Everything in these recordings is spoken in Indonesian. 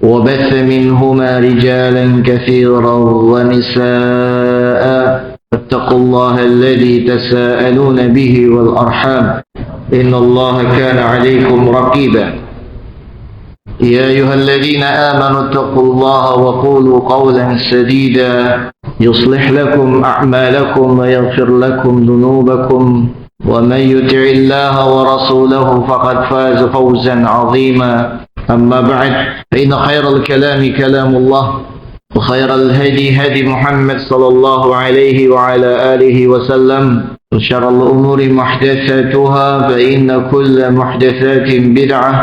وبث منهما رجالا كثيرا ونساء فاتقوا الله الذي تساءلون به والأرحام إن الله كان عليكم رقيبا يا أيها الذين آمنوا اتقوا الله وقولوا قولا سديدا يصلح لكم أعمالكم ويغفر لكم ذنوبكم ومن يطع الله ورسوله فقد فاز فوزا عظيما أما بعد فإن خير الكلام كلام الله وخير الهدي هدي محمد صلى الله عليه وعلى آله وسلم وشر الأمور محدثاتها فإن كل محدثات بدعة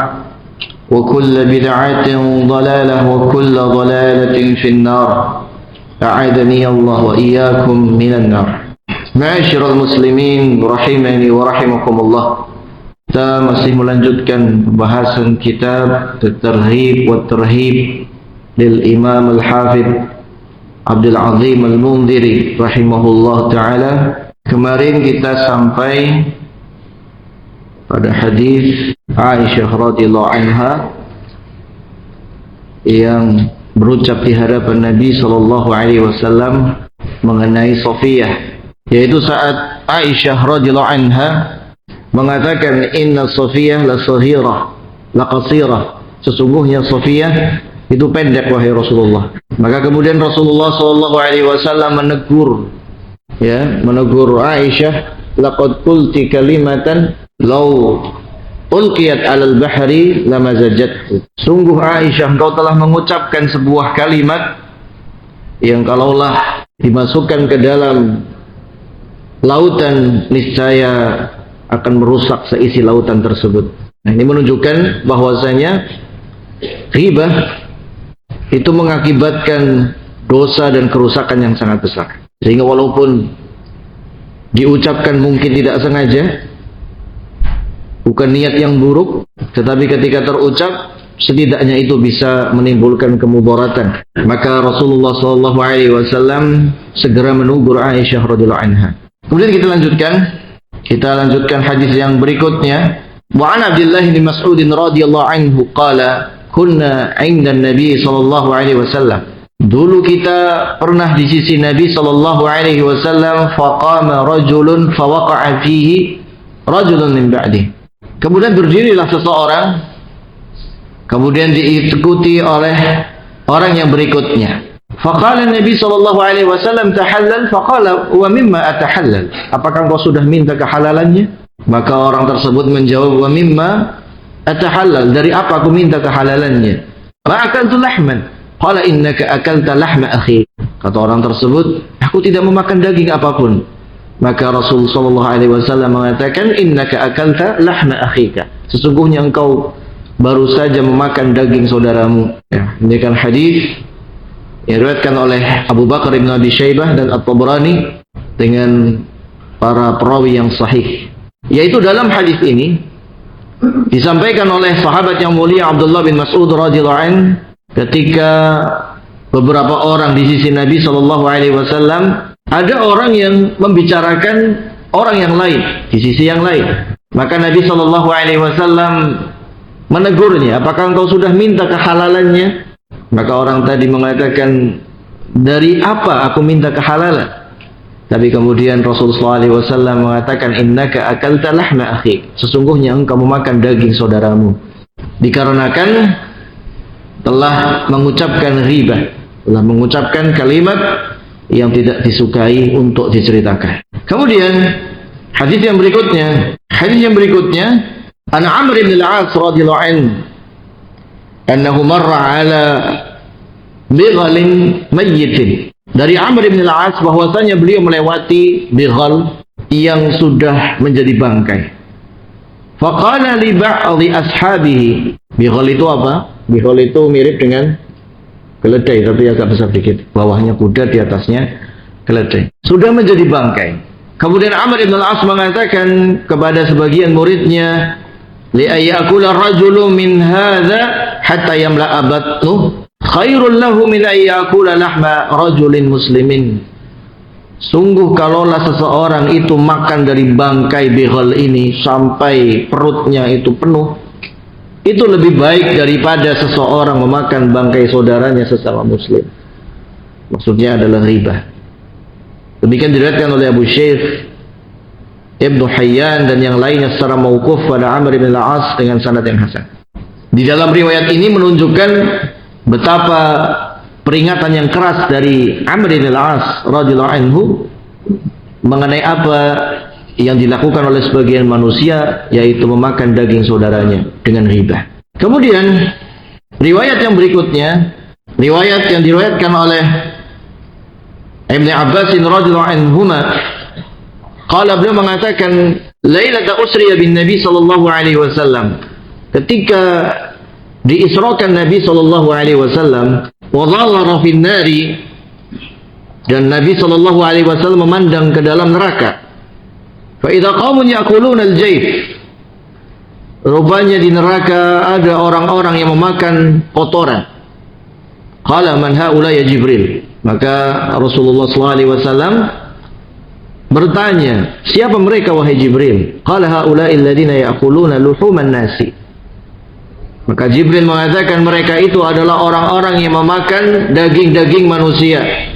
وكل بدعة ضلالة وكل ضلالة في النار أعاذني الله وإياكم من النار. Ma'asyiral muslimin rahimani wa rahimakumullah. Kita masih melanjutkan pembahasan kitab At-Targhib wa Tarhib lil Imam Al-Hafidh Abdul Azim Al-Mundhiri rahimahullah taala. Kemarin kita sampai pada hadis Aisyah radhiyallahu anha yang berucap di hadapan Nabi sallallahu alaihi wasallam mengenai Safiyah, yaitu saat Aisyah radhiyallahu anha mengatakan inna Safiyah la sahirah la qasirah, sesungguhnya Safiyah itu pendek wahai Rasulullah. Maka kemudian Rasulullah sallallahu alaihi wasallam menegur Aisyah, laqad qulti kalimatan law ulqiyat 'alal bahri lamazajathu. Sungguh Aisyah, engkau telah mengucapkan sebuah kalimat yang kalaulah dimasukkan ke dalam lautan niscaya akan merusak seisi lautan tersebut. Nah, ini menunjukkan bahwasanya ghibah itu mengakibatkan dosa dan kerusakan yang sangat besar. Sehingga walaupun diucapkan mungkin tidak sengaja, bukan niat yang buruk, tetapi ketika terucap setidaknya itu bisa menimbulkan kemudaratan. Maka Rasulullah SAW segera menegur Aisyah radhiyallahu anha. Kemudian kita lanjutkan hadis yang berikutnya. Wa an Abdullah bin Mas'ud radhiyallahu anhu qala kunna 'inda Nabi sallallahu alaihi wasallam. Dulu kita pernah di sisi Nabi sallallahu alaihi wasallam, faqama rajulun fawaqa'a fihi rajulun min ba'di. Kemudian berdirilah seseorang, kemudian diikuti oleh orang yang berikutnya. Faqala Nabi sallallahu alaihi wasallam tahallal, faqala wa mimma atahallal. Apakah engkau sudah minta kehalalannya? Maka orang tersebut menjawab, wa mimma atahallal, dari apa aku minta kehalalannya? Ma akaltu lahman. Qala innaka akalta lahma akhi. Kata orang tersebut, aku tidak memakan daging apapun. Maka Rasul sallallahu alaihi wasallam mengatakan, innaka akalta lahma akhika. Sesungguhnya engkau baru saja memakan daging saudaramu. Ya, ini kan hadis diriwayatkan oleh Abu Bakar bin Abi Syaibah dan At-Tabrani dengan para perawi yang sahih. Yaitu dalam hadis ini disampaikan oleh sahabat yang mulia Abdullah bin Mas'ud radhiyallahu anhu, ketika beberapa orang di sisi Nabi sallallahu alaihi wasallam, ada orang yang membicarakan orang yang lain di sisi yang lain. Maka Nabi sallallahu alaihi wasallam menegurnya, apakah engkau sudah minta kehalalannya? Maka orang tadi mengatakan, dari apa aku minta kehalalan? Tapi kemudian Rasulullah SAW mengatakan, innaka akalta lahma akhik. Sesungguhnya engkau memakan daging saudaramu. Dikarenakan telah mengucapkan ghibah, telah mengucapkan kalimat yang tidak disukai untuk diceritakan. Kemudian hadis yang berikutnya, an Amr bin al-As radhiyallahu anhu annahu marra ala bighalin mayyitin. Dari Amr bin al-As bahwasanya beliau melewati bighal yang sudah menjadi bangkai. Faqala li ba'dhi ashabihi. Bighal itu apa? Bighal itu mirip dengan keledai tapi agak besar dikit. Bawahnya kuda, di atasnya keledai. Sudah menjadi bangkai. Kemudian Amr bin al-As mengatakan kepada sebagian muridnya, li ayyakula rajulu min hadza hatta yamla'a batnuhu khairul lahu min ayyakula lahma rajulin muslimin. Sungguh kalaulah seseorang itu makan dari bangkai bighal ini sampai perutnya itu penuh, itu lebih baik daripada seseorang memakan bangkai saudaranya sesama muslim. Maksudnya adalah riba. Demikian diriwayatkan oleh Abu Syekh Ibnu Hayyan dan yang lainnya secara mauquf pada Amr bin al-As dengan sanad yang hasan. Di dalam riwayat ini menunjukkan betapa peringatan yang keras dari Amr bin al-As radhiyallahu anhu mengenai apa yang dilakukan oleh sebagian manusia, yaitu memakan daging saudaranya dengan riba. Kemudian riwayat yang berikutnya, riwayat yang diriwayatkan oleh Ibnu Abbas radhiyallahu anhuma, qala, beliau mengatakan, lailata usriya bin Nabi sallallahu alaihi wasallam, ketika diisrakan Nabi sallallahu alaihi wasallam, wa dhalla fin nari, dan Nabi sallallahu alaihi wasallam memandang ke dalam neraka. Fa idza qaumun ya'kuluna al-jayf, rupanya di neraka ada orang-orang yang memakan kotoran. Qala man haula ya Jibril, maka Rasulullah sallallahu alaihi wasallam bertanya, siapa mereka wahai Jibril? Qala haula'il ladzina ya'kuluna luhuman nasi. Maka Jibril mengatakan mereka itu adalah orang-orang yang memakan daging-daging manusia.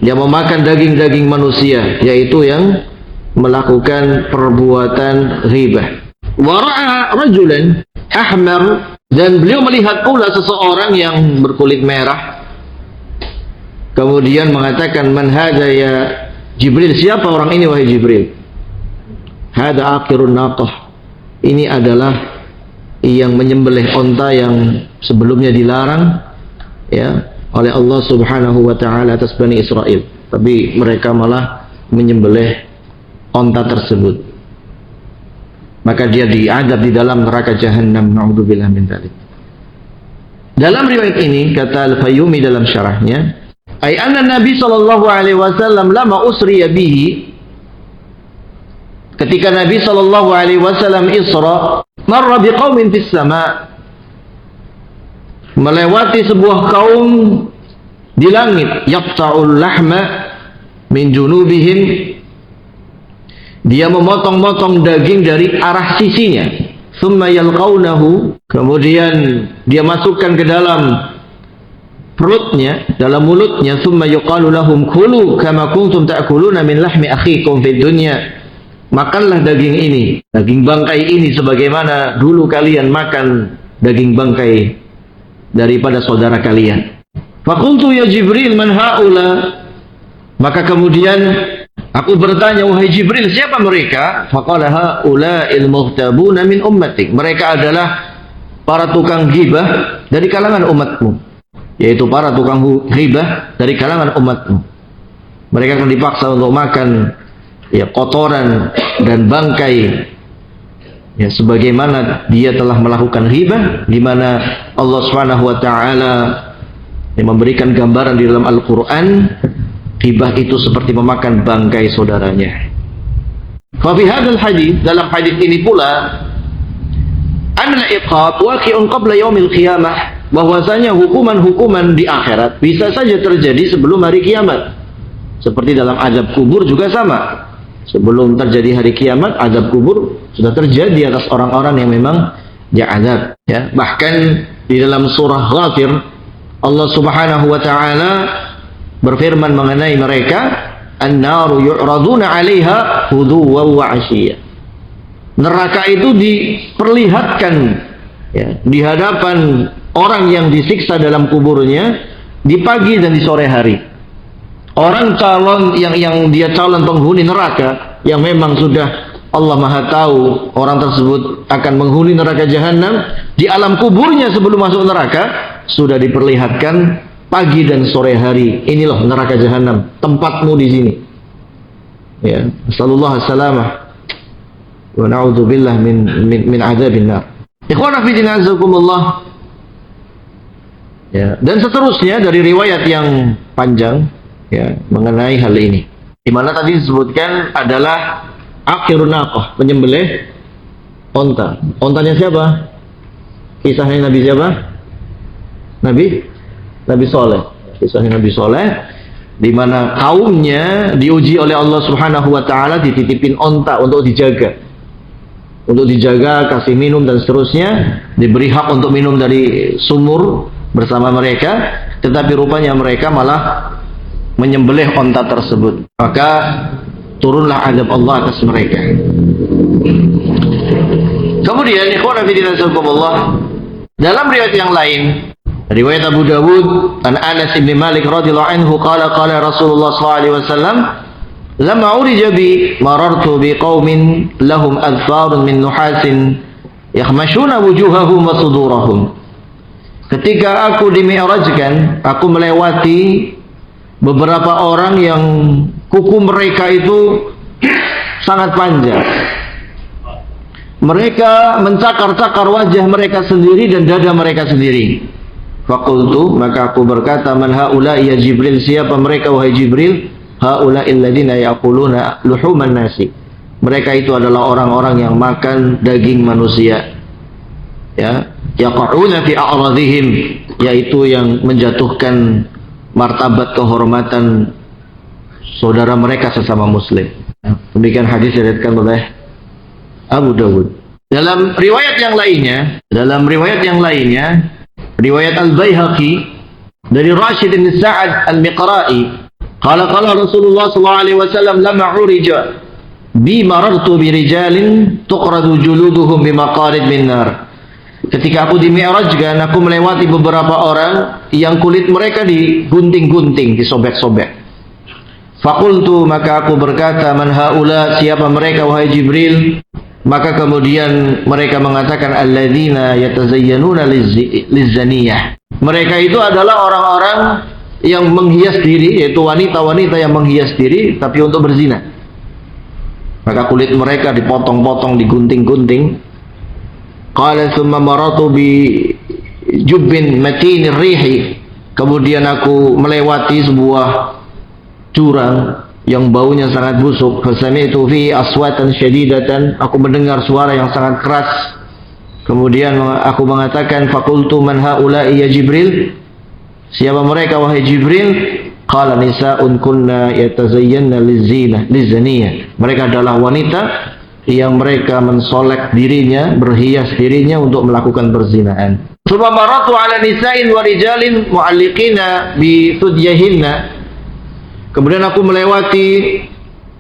Yang memakan daging-daging manusia, yaitu yang melakukan perbuatan riba. Wa ra'a rajulan ahmar, dan beliau melihat pula seseorang yang berkulit merah. Kemudian mengatakan, man hadza ya Jibril, siapa orang ini wahai Jibril? Hada akhirun naqah, ini adalah yang menyembelih onta yang sebelumnya dilarang ya oleh Allah Subhanahu wa taala atas Bani Israel, tapi mereka malah menyembelih onta tersebut. Maka dia diadab di dalam neraka Jahannam, naudzubillah min dzalik. Dalam riwayat ini kata Al-Fayyumi dalam syarahnya, ay anna Nabi sallallahu alaihi wasallam lama usriya bihi, ketika Nabi sallallahu alaihi wasallam Isra, marra biqaumin fis sama, melewati sebuah kaum di langit, yaqta'ul lahma min junubihim, dia memotong-motong daging dari arah sisinya, thumma yalqaunahu, kemudian dia masukkan ke dalam perutnya, dalam mulutnya, thumma yuqalu lahum kulu kama kuntum ta'kuluna min lahmi akhikum fid dunya, makanlah daging ini, daging bangkai ini sebagaimana dulu kalian makan daging bangkai daripada saudara kalian. Faqultu ya Jibril man haula, maka kemudian aku bertanya, wahai Jibril, siapa mereka? Faqala haula'il mughtabuna min ummatik, mereka adalah para tukang ghibah dari kalangan umatmu, yaitu para tukang ghibah dari kalangan umatmu. Mereka akan dipaksa untuk makan ya kotoran dan bangkai, ya sebagaimana dia telah melakukan ghibah, di mana Allah Subhanahu wa taala yang memberikan gambaran di dalam Al-Qur'an, ghibah itu seperti memakan bangkai saudaranya. Fa fi hadzal hadis, dalam hadis ini pula, anna iqab waqi'un qabla yaumil qiyamah, bahwasanya hukuman-hukuman di akhirat bisa saja terjadi sebelum hari kiamat. Seperti dalam azab kubur juga sama. Sebelum terjadi hari kiamat, azab kubur sudah terjadi atas orang-orang yang memang diazab, ya. Bahkan di dalam surah Ghafir, Allah Subhanahu wa taala berfirman mengenai mereka, an-naru yu'raduna 'alaiha ghuduwwan wa 'ashiyya. Neraka itu diperlihatkan ya di hadapan orang yang disiksa dalam kuburnya di pagi dan di sore hari. Orang calon yang dia calon penghuni neraka, yang memang sudah Allah Maha tahu orang tersebut akan menghuni neraka Jahannam, di alam kuburnya sebelum masuk neraka sudah diperlihatkan pagi dan sore hari, ini loh neraka Jahannam, tempatmu di sini. Ya, sallallahu alaihi wasallam wa na'udzubillah min adzabin nar. Ikhwana fi din azakumullah. Ya, dan seterusnya dari riwayat yang panjang ya mengenai hal ini. Di mana tadi disebutkan adalah akhirun naqah, penyembelih onta. Ontanya siapa? Kisahnya Nabi siapa? Nabi Soleh. Kisahnya Nabi Soleh, di mana kaumnya diuji oleh Allah Subhanahu wa taala, dititipin onta untuk dijaga. untuk dijaga, kasih minum dan seterusnya, diberi hak untuk minum dari sumur bersama mereka, tetapi rupanya mereka malah menyembelih onta tersebut. Maka turunlah azab Allah atas mereka. Kemudian ikhwan fillah subhanallah, dalam riwayat yang lain, riwayat Abu Dawud an Anas bin Malik radhiyallahu anhu qala qala Rasulullah sallallahu alaihi wasallam lamma urija bi marartu bi qaumin lahum adfarun min nuhasin yakhmashuna wujuhahum wa sudurahum. Ketika aku dimi'rajkan, aku melewati beberapa orang yang kuku mereka itu sangat panjang. Mereka mencakar-cakar wajah mereka sendiri dan dada mereka sendiri. Faqultu, maka aku berkata, man haula ya Jibril, siapa mereka wahai Jibril? Haula alladziina yaquluna luhuman nasi. Mereka itu adalah orang-orang yang makan daging manusia. Ya, yaqa'una fi a'radihim, yaitu yang menjatuhkan martabat kehormatan saudara mereka sesama muslim. Demikian hadis diriwayatkan oleh Abu Dawud. Dalam riwayat yang lainnya, riwayat Al-Baihaqi dari Rashid bin Sa'ad Al-Miqra'i, qala Rasulullah sallallahu alaihi wasallam lamma urija bi marartu bi rijalin tuqradu juluduhum bi maqarid min nar. Ketika aku dimi'rajkan, aku melewati beberapa orang yang kulit mereka digunting-gunting, disobek-sobek. Faqultu, maka aku berkata, man haula, siapa mereka wahai Jibril? Maka kemudian mereka mengatakan, alladzina yatazayyanuna lizzaniyah. Mereka itu adalah orang-orang yang menghias diri, yaitu wanita-wanita yang menghias diri tapi untuk berzina. Maka kulit mereka dipotong-potong, digunting-gunting. Qala thumma maratu bi jubbin matinir rihi. Kemudian aku melewati sebuah jurang yang baunya sangat busuk. Fasami'tu fi aswatan syadidatan, aku mendengar suara yang sangat keras. Kemudian aku mengatakan, faqultu man haula'i ya Jibril, siapa mereka wahai Jibril? Qala nisa'un kunna yatazayyanna lizzaniyah. Mereka adalah wanita yang mereka mensolek dirinya, berhias dirinya untuk melakukan perzinahan. Tsumma maratu ala nisa'in wa rijalin mu'alliqina bi sudyahinna. Kemudian aku melewati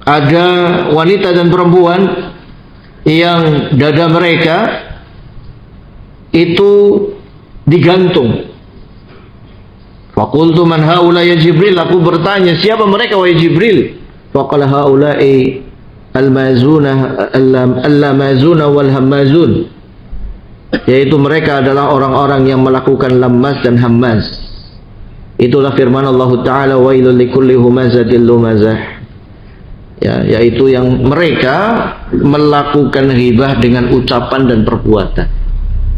ada wanita dan perempuan yang dada mereka itu digantung. Faqultu man haula ya Jibril, aku bertanya, siapa mereka wahai Jibril? Faqala haula'i al-lamazuna wal hammazun, yaitu mereka adalah orang-orang yang melakukan lammas dan hammaz. Itulah firman Allah Ta'ala, wailul likulli humazatil lumazah, ya, yaitu yang mereka melakukan ghibah dengan ucapan dan perbuatan,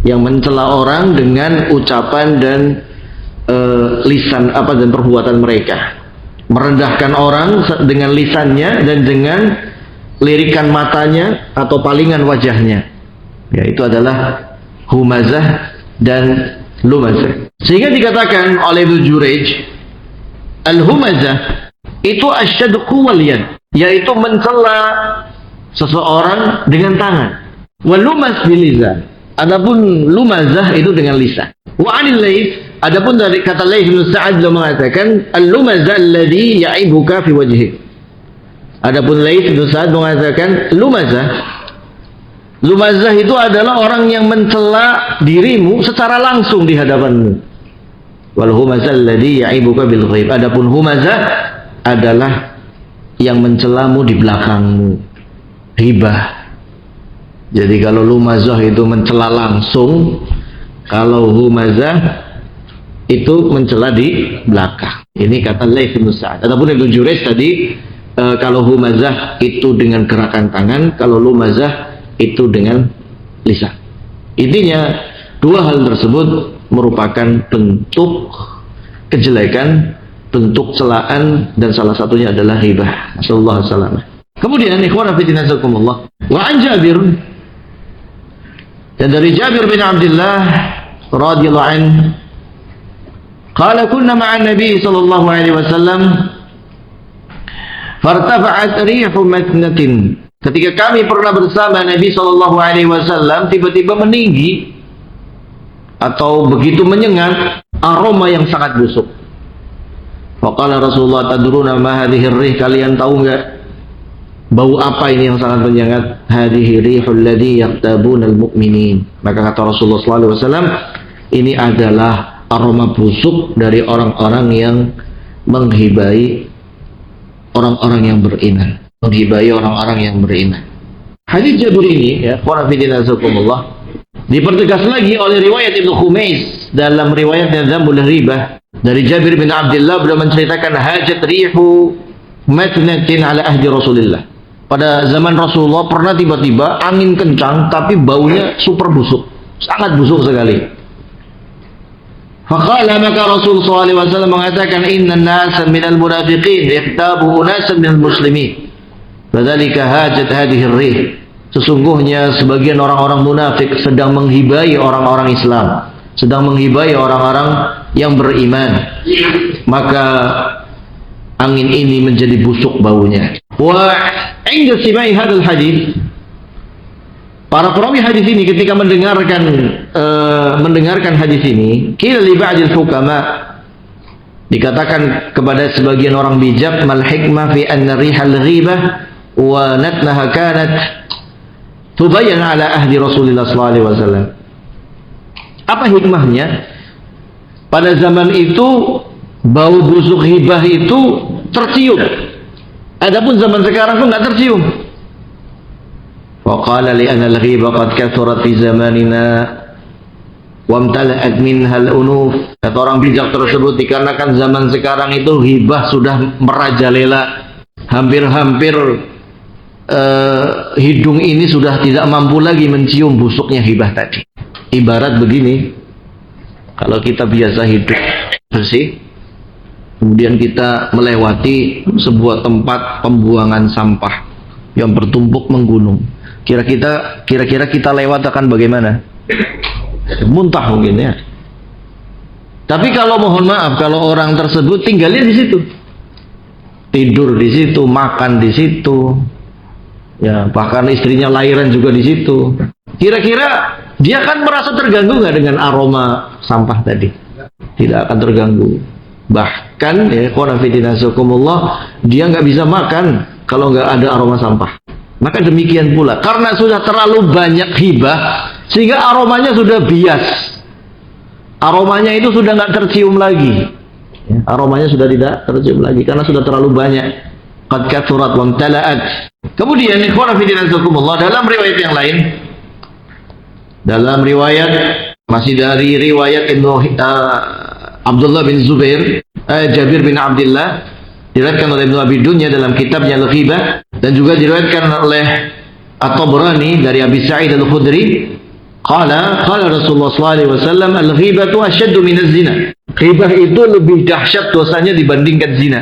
yang mencela orang dengan ucapan dan lisan dan perbuatan mereka, merendahkan orang dengan lisannya dan dengan lirikan matanya atau palingan wajahnya. Ya, itu adalah humazah dan lumazah. Sehingga dikatakan oleh Ibnu Jurayj, al-humazah itu asyaddu quwwal yad, yaitu mencela seseorang dengan tangan. Wal lumaz bil lisan. Adapun lumazah itu dengan lisan. Wa 'anil Laits, adapun dari kata Laits bin Sa'ad beliau mengatakan al-lumazah alladhi ya'ibuka fi wajhik. Adapun Laits bin Sa'ad mengatakan lumazah itu adalah orang yang mencela dirimu secara langsung di hadapanmu. Wal humazah alladhi ya'ibuka bil ghaib. Adapun humazah adalah yang mencelamu di belakangmu, ghibah. Jadi kalau lumazah itu mencela langsung, kalau humazah itu mencela di belakang. Ini kata Laits bin Sa'ad. Adapun Ibnu Jurayj tadi, kalau humazah itu dengan gerakan tangan, kalau lumazah itu dengan lisan. Intinya dua hal tersebut merupakan bentuk kejelekan, bentuk celaan, dan salah satunya adalah ghibah. Nasallallahu alaihi wasallam. Kemudian ikhwan fillah jazakumullah, wa an Jabir, dan dari Jabir bin Abdullah radhiyallahu anhu, qala kunna ma'an nabi sallallahu alaihi wasallam fartafa'at rihu matnatin ketika kami pernah bersama Nabi Shallallahu Alaihi Wasallam, tiba-tiba meninggi atau begitu menyengat aroma yang sangat busuk. Faqala Rasulullah, tadruna ma hadhihi rih, kalian tahu nggak bau apa ini yang sangat menyengat? Hadhihi rihul ladzi yaqtabuna al-mu'minin. Maka kata Rasulullah sallallahu alaihi wasallam, ini adalah aroma busuk dari orang-orang yang menghibai orang-orang yang beriman. Menghibai orang-orang yang beriman. Hadis Jabir ini, ya, qanafidina azakumullah, dipertegas lagi oleh riwayat Ibnu Khumais dalam riwayatnya Dzambul Ribah dari Jabir bin Abdullah. Beliau menceritakan hajat rihu matnatin ala ahdi Rasulillah. Pada zaman Rasulullah pernah tiba-tiba angin kencang tapi baunya super busuk, sangat busuk sekali. Faqala, maka Rasul SAW mengatakan, inna nasan minal munafiqin yaktabu unasan minal muslimin, fadzalika hajat hadhihi rih. Sesungguhnya sebagian orang-orang munafik sedang menghibai orang-orang Islam, sedang menghibai orang-orang yang beriman, maka angin ini menjadi busuk baunya. Wa inda simai hadal hadis, para perawi hadis ini ketika mendengarkan hadis ini, qila li ba'dil hukama, dikatakan kepada sebagian orang bijak, mal hikmah fi anna rihal ghibah wa natnaha kanat tubayyan ala ahdi Rasulullah sallallahu alaihi wasallam. Apa hikmahnya? Pada zaman itu bau busuk hibah itu tercium. Adapun zaman sekarang pun nggak tercium. Wa qala li anna al-ghibah qad kathurat fi zamanina wa imtala'at minha al-unuf. Kata orang bijak tersebut, dikarenakan zaman sekarang itu hibah sudah merajalela, hampir-hampir hidung ini sudah tidak mampu lagi mencium busuknya hibah tadi. Ibarat begini, kalau kita biasa hidup bersih, kemudian kita melewati sebuah tempat pembuangan sampah yang bertumpuk menggunung. Kira-kira kita lewat akan bagaimana? Muntah mungkin ya. Tapi kalau mohon maaf, kalau orang tersebut tinggalnya di situ, tidur di situ, makan di situ, ya bahkan istrinya lahiran juga di situ. Kira-kira dia akan merasa terganggu nggak dengan aroma sampah tadi? Tidak akan terganggu. Bahkan ya, dia nggak bisa makan kalau nggak ada aroma sampah. Maka demikian pula, karena sudah terlalu banyak hibah sehingga aromanya sudah bias. Aromanya itu sudah nggak tercium lagi. Ya, aromanya sudah tidak tercium lagi karena sudah terlalu banyak. Qad kathurat wa imtala'at. Kemudian dalam riwayat yang lain, dalam riwayat masih dari riwayat Abdullah bin Zubair, Jabir bin Abdullah, diriwayatkan oleh Ibnu Abi Dunya dalam kitabnya Al-Ghibah, dan juga diriwayatkan oleh At-Tabrani dari Abi Sa'id Al-Khudri, qala Rasulullah sallallahu alaihi wasallam, al-ghibatu asyaddu min az-zina. Ghibah itu lebih dahsyat dosanya dibandingkan zina.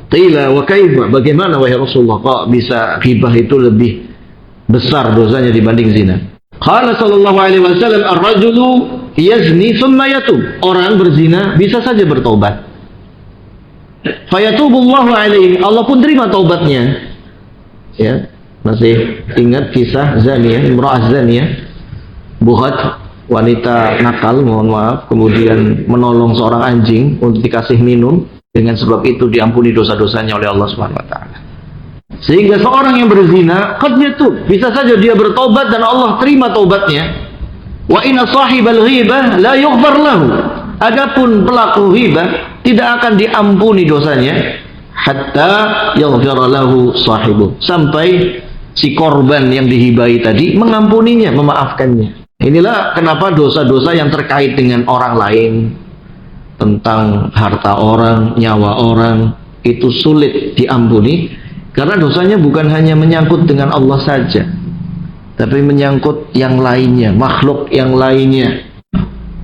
Qila wa kaifa, bagaimana wahai Rasulullah kok bisa ghibah itu lebih besar dosanya dibanding zina? Qala sallallahu alaihi wasallam, ar-rajulu yazni thumma yatub. Orang berzina bisa saja bertobat. Fayatubullahu alaihi, Allah pun terima taubatnya. Ya, masih ingat kisah zaniyah, imra'ah zaniyah, buhat, wanita nakal, mohon maaf, kemudian menolong seorang anjing untuk dikasih minum, dengan sebab itu diampuni dosa-dosanya oleh Allah Subhanahu wa taala. Sehingga seorang yang berzina, qad yatub, bisa saja dia bertobat dan Allah terima taubatnya. Wa inna sahibal ghibah la yughfar lahu. Adapun pelaku ghibah tidak akan diampuni dosanya hatta yaghfira lahu sahibu, sampai si korban yang dihibai tadi mengampuninya, memaafkannya. Inilah kenapa dosa-dosa yang terkait dengan orang lain, tentang harta orang, nyawa orang, itu sulit diampuni, karena dosanya bukan hanya menyangkut dengan Allah saja, tapi menyangkut yang lainnya, makhluk yang lainnya.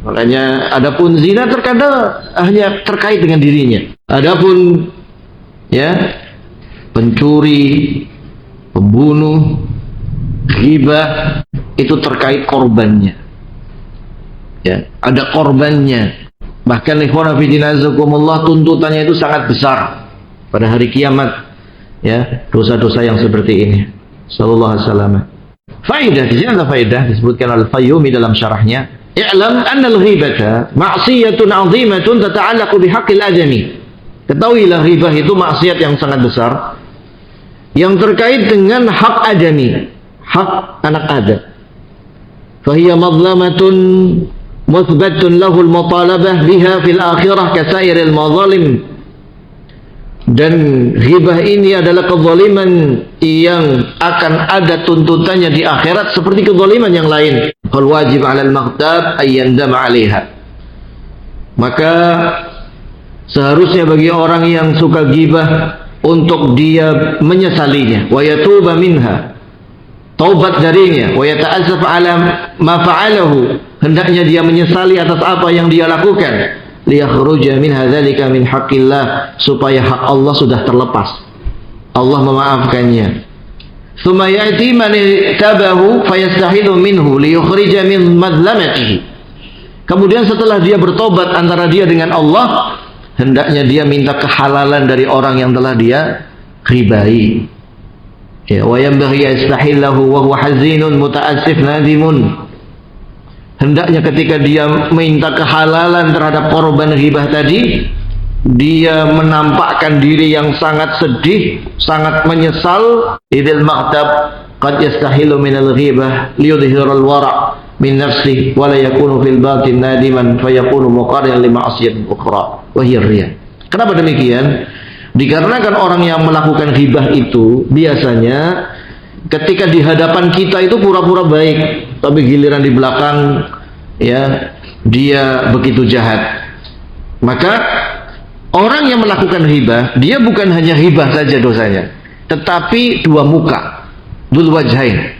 Makanya adapun zina terkadang hanya terkait dengan dirinya. Adapun ya pencuri, pembunuh, ghibah itu terkait korbannya. Ya, ada korbannya. Bahkan ikhwan fillah tuntutannya itu sangat besar pada hari kiamat. Ya, dosa-dosa yang seperti ini. Sallallahu alaihi wasallam. Faidah, di sini ada faidah disebutkan oleh Al-Fayyumi dalam syarahnya. I'lam anna al-ghibata ma'siyatun 'azimatun tata'allaqu bihaqqil adami. Ketahuilah ghibah itu maksiat yang sangat besar yang terkait dengan hak adami, hak anak Adam. Fahiya madlamatun muthbatun lahu al-mutalabah biha fil akhirah kasairil madzalim. Dan ghibah ini adalah kezaliman yang akan ada tuntutannya di akhirat seperti kezaliman yang lain. Fal wajib 'alal maghtab ay yandam 'alaiha. Maka seharusnya bagi orang yang suka ghibah untuk dia menyesalinya, wa yatuba minha, taubat darinya, wa yata'assaf 'ala ma fa'alahu, hendaknya dia menyesali atas apa yang dia lakukan. Liyakhruja min hadzalika min haqqillah, supaya hak Allah sudah terlepas, Allah memaafkannya. Tsumma ya'ti man tabahu fayastahilu minhu liyukhrija min madlamatihi. Kemudian setelah dia bertobat antara dia dengan Allah, hendaknya dia minta kehalalan dari orang yang telah dia ghibahi. Ya, wa yanbaghi yastahillahu wa huwa hazinun muta'assif nadimun. Hendaknya ketika dia minta kehalalan terhadap korban ghibah tadi, dia menampakkan diri yang sangat sedih, sangat menyesal. Idil maqtab qad yastahilu minal ghibah liyudhhirul wara' min nafsihi wa la yakunu fil batin nadiman fayakunu muqarrinan li ma'siyatin ukhra wa hiya riya. Kenapa demikian? Dikarenakan orang yang melakukan ghibah itu biasanya ketika di hadapan kita itu pura-pura baik, tapi giliran di belakang ya dia begitu jahat. Maka orang yang melakukan ghibah, dia bukan hanya ghibah saja dosanya, tetapi dua muka, dzul wajhain.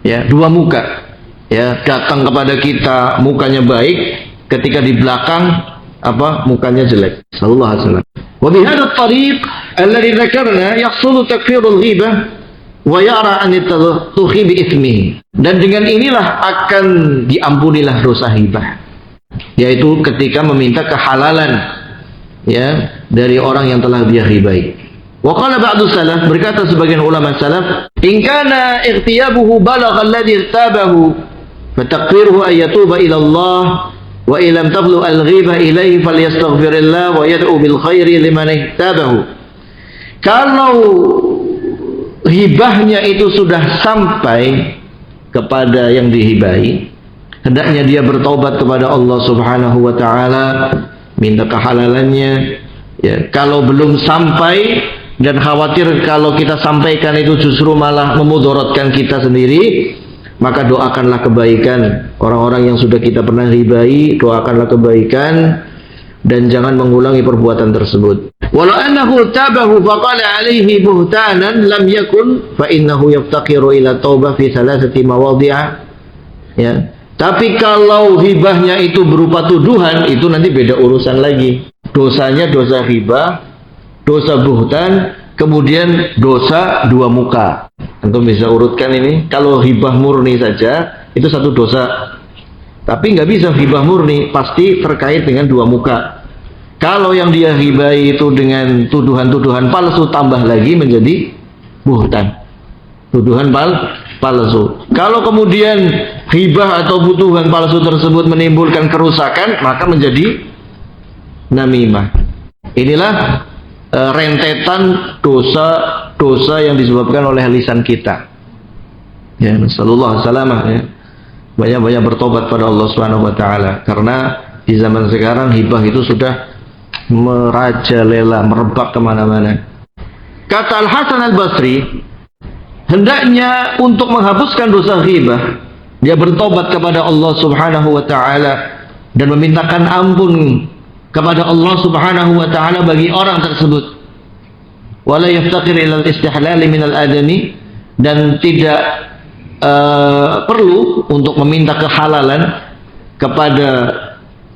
Ya, dua muka. Ya, datang kepada kita mukanya baik, ketika di belakang mukanya jelek. Sallallahu alaihi wasallam. Wa bihadha at-tariq alladhi dzakarna yahsulu takfirul ghibah wa yara an tuhi bi itsmihi. Dan dengan inilah akan diampunilah dosa ghibah, yaitu ketika meminta kehalalan ya dari orang yang telah dia ghibai. Wa qala ba'du salaf, berkata sebagian ulama salaf, in kana ightiyabuhu balagha alladhi irtabahu fatakfiruhu ay yatuba ila Allah wa illam tablu al-ghibah ilayhi falyastaghfirillah wa yad'u bil khairi liman ihtabahu. Kalau hibahnya itu sudah sampai kepada yang dihibahi, hendaknya dia bertaubat kepada Allah Subhanahu wa taala, minta kehalalannya. Ya, kalau belum sampai dan khawatir kalau kita sampaikan itu justru malah memudaratkan kita sendiri, maka doakanlah kebaikan. Orang-orang yang sudah kita pernah hibahi, doakanlah kebaikan dan jangan mengulangi perbuatan tersebut. Walau annahu tabahu faqala alaihi buhtanan lam yakun fa innahu yaftaqiru ila taubah fi thalathati mawadhi'a. Ya. Tapi kalau hibahnya itu berupa tuduhan, itu nanti beda urusan lagi. Dosanya dosa hibah, dosa buhtan, kemudian dosa dua muka. Antum bisa urutkan ini. Kalau hibah murni saja itu satu dosa. Tapi nggak bisa hibah murni, pasti terkait dengan dua muka. Kalau yang dia hibai itu dengan tuduhan-tuduhan palsu, tambah lagi menjadi buhtan. Tuduhan palsu. Kalau kemudian hibah atau tuduhan palsu tersebut menimbulkan kerusakan, maka menjadi namimah. Inilah rentetan dosa-dosa yang disebabkan oleh lisan kita. Ya, sallallahu alaihi wasallam ya. Banyak-banyak bertobat pada Allah Subhanahu wa taala, karena di zaman sekarang hibah itu sudah merajalela, merebak kemana-mana. Kata Al-Hasan Al-Basri, hendaknya untuk menghapuskan dosa ghibah, dia bertobat kepada Allah Subhanahu wa taala dan memintakan ampun kepada Allah Subhanahu wa taala bagi orang tersebut. Wala yaftaqir ila al-istihlal min al-adami, dan tidak perlu untuk meminta kehalalan kepada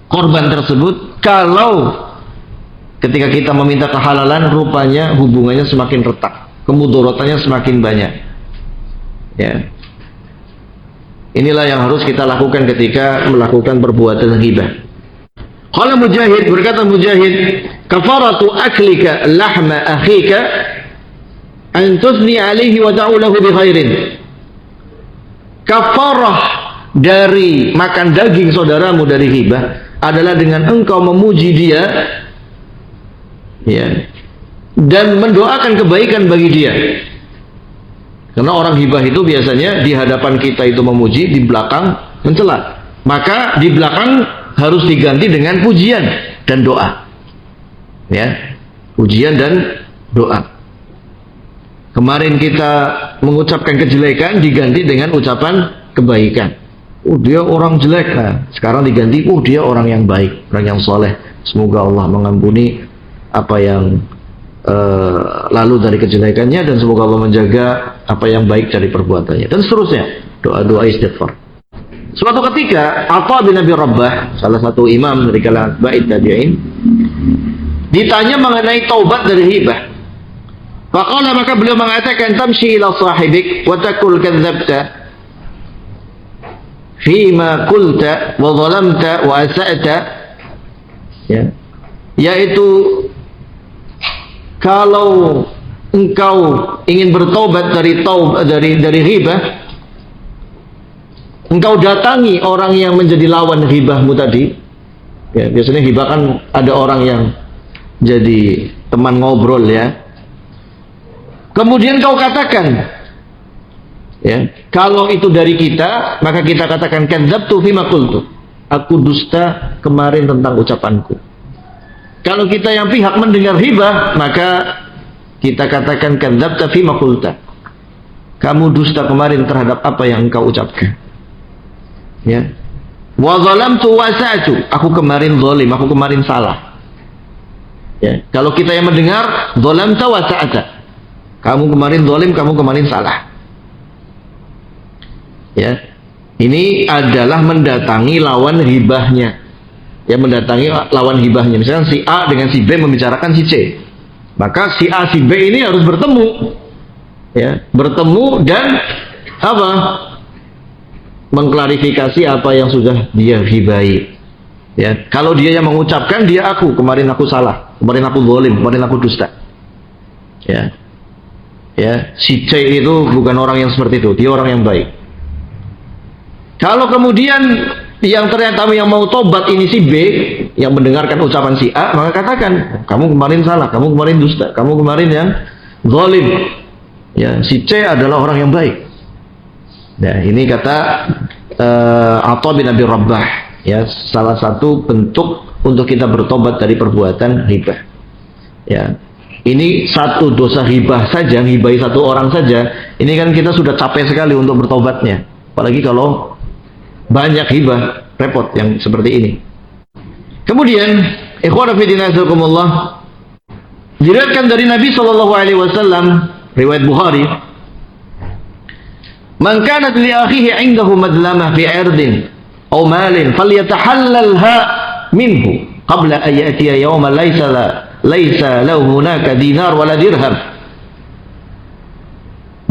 korban tersebut kalau ketika kita meminta kehalalan rupanya hubungannya semakin retak, kemudaratannya semakin banyak. Ya. Inilah yang harus kita lakukan ketika melakukan perbuatan ghibah. Qala Mujahid, berkata Mujahid, kafaratu aklika lahma akhika an tusni alaihi wa ta'ulahu bi khairin. Kafarah dari makan daging saudaramu dari ghibah adalah dengan engkau memuji dia, ya, dan mendoakan kebaikan bagi dia. Karena orang ghibah itu biasanya di hadapan kita itu memuji, di belakang mencela. Maka di belakang harus diganti dengan pujian dan doa. Ya, pujian dan doa. Kemarin kita mengucapkan kejelekan diganti dengan ucapan kebaikan. Oh, dia orang jelek. Nah, sekarang diganti, oh dia orang yang baik, orang yang soleh. Semoga Allah mengampuni apa yang lalu dari kejelekannya, dan semoga Allah menjaga apa yang baik dari perbuatannya, dan seterusnya. Doa-doa istighfar. Suatu ketika Atha bin Abi Rabbah, salah satu imam dari kalangan bait tabi'in, ditanya mengenai taubat dari ghibah. Faqala, maka beliau mengatakan, tamshi ila sahibik wa taqul kadzabta fima qulta wa zalamta wa asa'ta, ya, yaitu kalau engkau ingin bertobat dari ghibah, engkau datangi orang yang menjadi lawan ghibahmu tadi. Ya, biasanya ghibah kan ada orang yang jadi teman ngobrol, ya. Kemudian kau katakan, ya, kalau itu dari kita, maka kita katakan kadzabtu fima qultu, aku dusta kemarin tentang ucapanku. Kalau kita yang pihak mendengar ghibah, maka kita katakan kadzabta fima qulta, kamu dusta kemarin terhadap apa yang engkau ucapkan. Ya. Wa zalamtu wa sa'tu, aku kemarin zalim, aku kemarin salah. Ya. Kalau kita yang mendengar, zalamta wa sa'ta, kamu kemarin zalim, kamu kemarin salah. Ya. Ini adalah mendatangi lawan ghibahnya. Ya, mendatangi lawan hibahnya. Misalkan si A dengan si B membicarakan si C, maka si A si B ini harus bertemu, ya, bertemu dan apa, mengklarifikasi apa yang sudah dia hibahi. Ya, kalau dia yang mengucapkan, dia aku kemarin aku salah, kemarin aku zalim, kemarin aku dusta. Ya, ya, si C itu bukan orang yang seperti itu, dia orang yang baik. Kalau kemudian yang ternyata yang mau tobat ini si B, yang mendengarkan ucapan si A, maka katakan, kamu kemarin salah, kamu kemarin dusta, kamu kemarin yang zalim. Ya, si C adalah orang yang baik. Nah, ini kata Atha bin Abi Rabbah, ya, salah satu bentuk untuk kita bertobat dari perbuatan ghibah. Ya, ini satu dosa ghibah saja, ghibahi satu orang saja, ini kan kita sudah capek sekali untuk bertobatnya. Apalagi kalau banyak ghibah, repot yang seperti ini. Kemudian, ikhwan fillah azakumullah, diriwayatkan dari Nabi sallallahu alaihi wasallam, riwayat Bukhari, man kanat li akhihi 'indahu madlamah fi 'irdin aw malin falyatahallalha minhu qabla an ya'tiya yawman laysa lahu hunaka dinar wala dirham.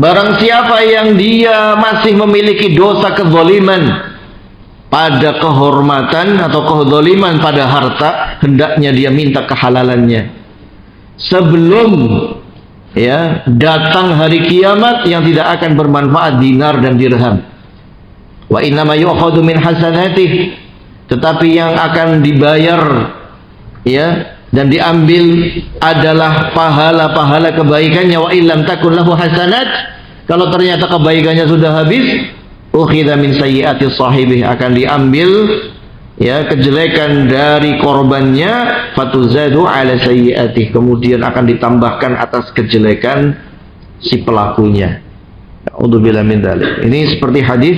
Barang siapa yang dia masih memiliki dosa kezaliman pada kehormatan atau kezaliman pada harta, hendaknya dia minta kehalalannya sebelum, ya, datang hari kiamat yang tidak akan bermanfaat dinar dan dirham. Wa innama yu'khadhu min hasanatih, tetapi yang akan dibayar, ya, dan diambil adalah pahala-pahala kebaikannya. Wa illam takun lahu hasanat, kalau ternyata kebaikannya sudah habis, ukhidha min sayyiati sahibih, akan diambil, ya, kejelekan dari korbannya, fatuzadu ala sayyiatih, kemudian akan ditambahkan atas kejelekan si pelakunya. A'udzubillahi min dzalik. Ini seperti hadis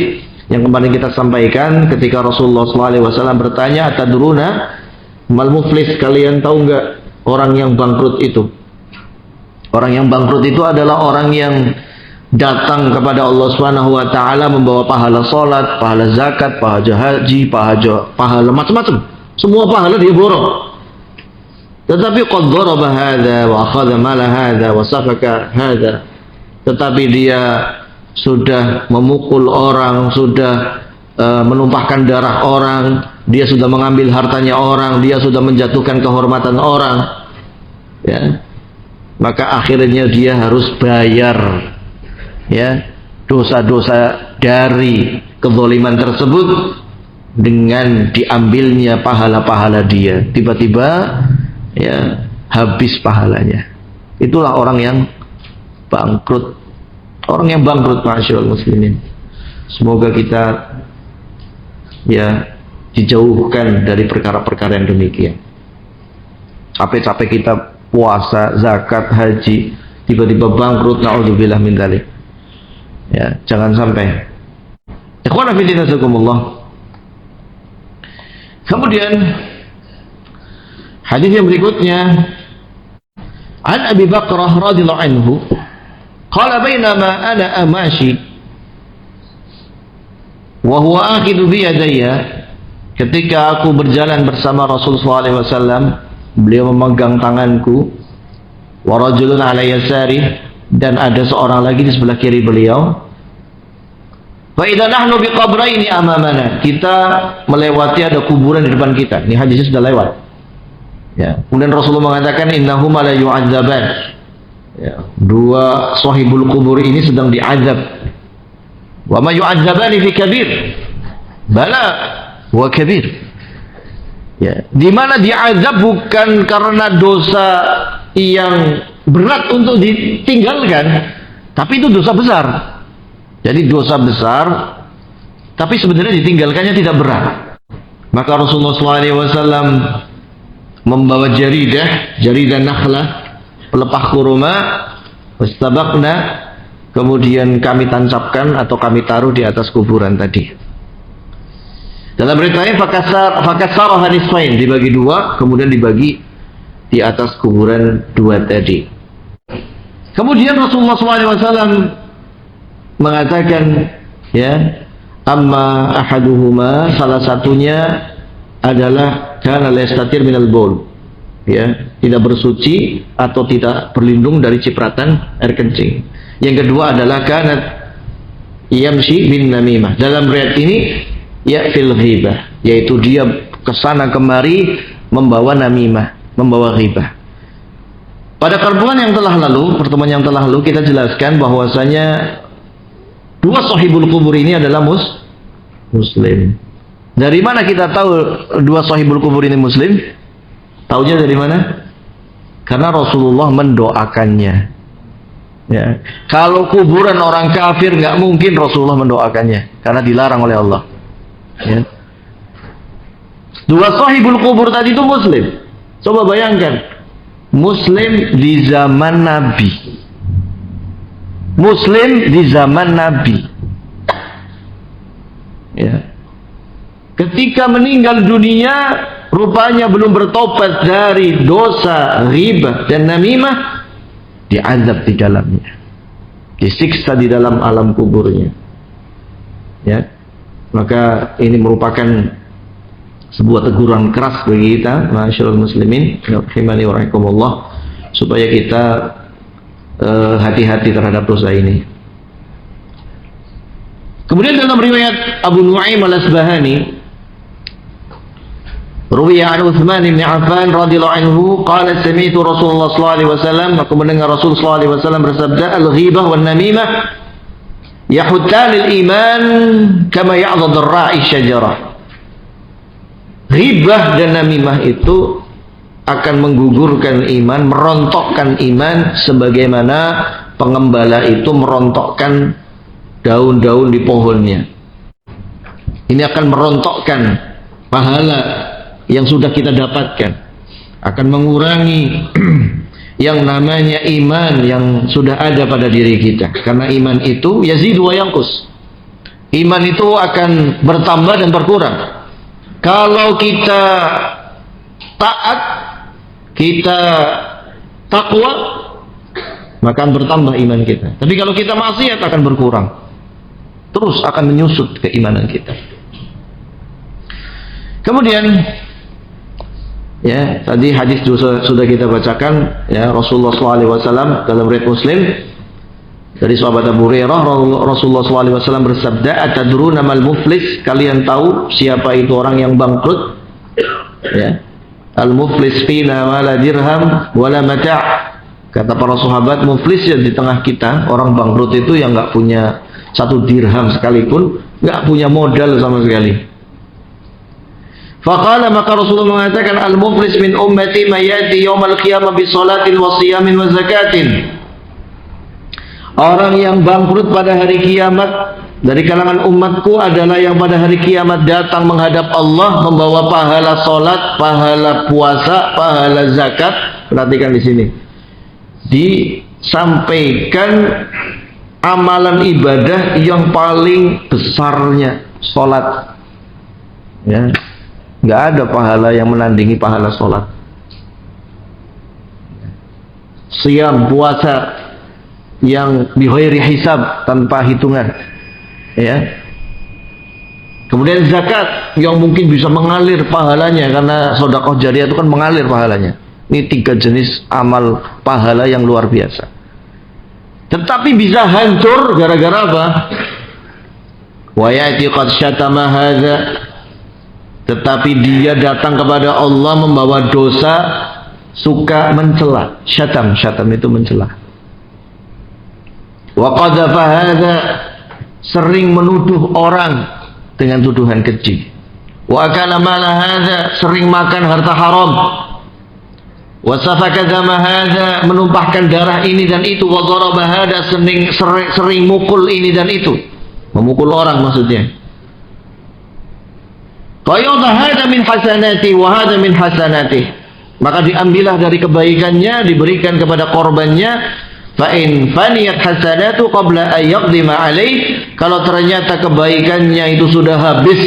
yang kemarin kita sampaikan ketika Rasulullah SAW bertanya, atadruna mal muflis, kalian tahu enggak orang yang bangkrut itu? Orang yang bangkrut itu adalah orang yang datang kepada Allah Subhanahu wa taala membawa pahala salat, pahala zakat, pahala haji, pahala macam-macam. Semua pahala dia borong. Tetapi qad daraba hadza wa akhadha mala hadza wa safaka hadza. Tetapi dia sudah memukul orang, sudah menumpahkan darah orang, dia sudah mengambil hartanya orang, dia sudah menjatuhkan kehormatan orang. Ya. maka akhirnya dia harus bayar ya dosa-dosa dari kezaliman tersebut dengan diambilnya pahala-pahala dia. Tiba-tiba ya habis pahalanya. Itulah orang yang bangkrut. Orang yang bangkrut, masyaallah muslimin. Semoga kita ya dijauhkan dari perkara-perkara yang demikian. Capek-capek kita puasa, zakat, haji, tiba-tiba bangkrut, naudzubillah min dzalik. Ya, jangan sampai. Ikhwana fillah jazakumullah. Kemudian hadis yang berikutnya, an Abi Bakrah radhiyallahu anhu, qala bainama ana amashi wa huwa akhidhu bi yadayya, ketika aku berjalan bersama Rasulullah SAW, beliau memegang tanganku, wa rajulun ala yasari, dan ada seorang lagi di sebelah kiri beliau. Fa idza nahnu bi qabraini amamana, kita melewati ada kuburan di depan kita. Ini hadisnya sudah lewat. Ya, kemudian Rasulullah mengatakan innahuma la yu'adzaban. Ya, dua sahibul kubur ini sedang diazab. Wa ma yu'adzabani fi kabir. Bala wa kabir. Ya, di mana diazab bukan karena dosa yang berat untuk ditinggalkan, tapi itu dosa besar. Jadi dosa besar, tapi sebenarnya ditinggalkannya tidak berat. Maka Rasulullah SAW membawa jaridah nakhlah, pelepah kurma, wastabaqna, kemudian kami tancapkan atau kami taruh di atas kuburan tadi. Dalam beritanya fakasara hanisfain, dibagi dua, kemudian dibagi di atas kuburan dua tadi. Kemudian Rasulullah SAW mengatakan, ya, amma ahaduhuma, salah satunya adalah kana la yastatir minal baul, ya, tidak bersuci atau tidak berlindung dari cipratan air kencing. Yang kedua adalah kana yamshi bin namimah. Dalam riwayat ini ya fil ghibah, yaitu dia kesana kemari membawa namimah, membawa ghibah. Pada pertemuan yang telah lalu kita jelaskan bahwasanya dua sahibul kubur ini adalah muslim. Dari mana kita tahu dua sahibul kubur ini muslim? Taunya dari mana? Karena Rasulullah mendoakannya. Ya. Kalau kuburan orang kafir nggak mungkin Rasulullah mendoakannya, karena dilarang oleh Allah. Ya. Dua sahibul kubur tadi itu muslim. Coba bayangkan, muslim di zaman Nabi. Muslim di zaman Nabi. Ya. Ketika meninggal dunia, rupanya belum bertobat dari dosa ghibah dan namimah, diazab di dalamnya, disiksa di dalam alam kuburnya. Ya. Maka ini merupakan sebuah teguran keras bagi kita, masyaallah muslimin, rahimani wa rahimakumullah, supaya kita hati-hati terhadap dosa ini. Kemudian dalam riwayat Abu Nu'aim al-Asbahani, ruwiya an Utsman bin Affan radhiyallahu anhu qala sami'tu Rasulullah sallallahu alaihi wasallam, aku mendengar Rasul sallallahu alaihi wasallam bersabda, al-ghibah wan namimah yahuttan al-iman kama ya'dhad ar-ra'i syajarah. Ghibah dan namimah itu akan menggugurkan iman, merontokkan iman, sebagaimana pengembala itu merontokkan daun-daun di pohonnya. Ini akan merontokkan pahala yang sudah kita dapatkan, akan mengurangi yang namanya iman yang sudah ada pada diri kita. Karena iman itu yazidu wa yanqus. Iman itu akan bertambah dan berkurang. Kalau kita taat, kita takwa, maka akan bertambah iman kita. Tapi kalau kita maksiat akan berkurang, terus akan menyusut keimanan kita. Kemudian, ya, tadi hadis sudah kita bacakan, ya, Rasulullah SAW dalam riwayat Muslim dari sahabat Abu Hurairah, Rasulullah SAW bersabda, atadruna mal muflis, kalian tahu siapa itu orang yang bangkrut? Ya. Al-muflis fina wala dirham wala mata', Kata para sahabat, muflis ya di tengah kita, orang bangkrut itu yang nggak punya 1 dirham sekalipun, nggak punya modal sama sekali. Faqala, maka Rasulullah mengatakan, al-muflis min ummati may yati yaumal qiyamah bi salatin wa siyamin wa zakatin. Orang yang bangkrut pada hari kiamat dari kalangan umatku adalah yang pada hari kiamat datang menghadap Allah membawa pahala salat, pahala puasa, pahala zakat. Perhatikan di sini. Disampaikan amalan ibadah yang paling besarnya salat. Ya. Nggak ada pahala yang menandingi pahala salat. Siyam, puasa yang bighairi hisab, tanpa hitungan. Ya. Kemudian zakat yang mungkin bisa mengalir pahalanya, karena sedekah jariyah itu kan mengalir pahalanya. Ini 3 jenis amal pahala yang luar biasa. Tetapi bisa hancur gara-gara apa? Wa ya'ti qad syatama hadza. Tetapi dia datang kepada Allah membawa dosa, suka mencela. Syatam itu mencela. Wa qadhafa hadza, sering menuduh orang dengan tuduhan keji. Wa akala mala hadza, sering makan harta haram. Wa safaka dama hadza, menumpahkan darah ini dan itu. Wa daraba hadza, sering mukul ini dan itu. Memukul orang maksudnya. Qayadha hadza min hasanati wa hadza min hasanati. Maka diambillah dari kebaikannya, diberikan kepada korbannya. Fa in faniyat hasanatu qabla an yaqdima alaih, kalau ternyata kebaikannya itu sudah habis,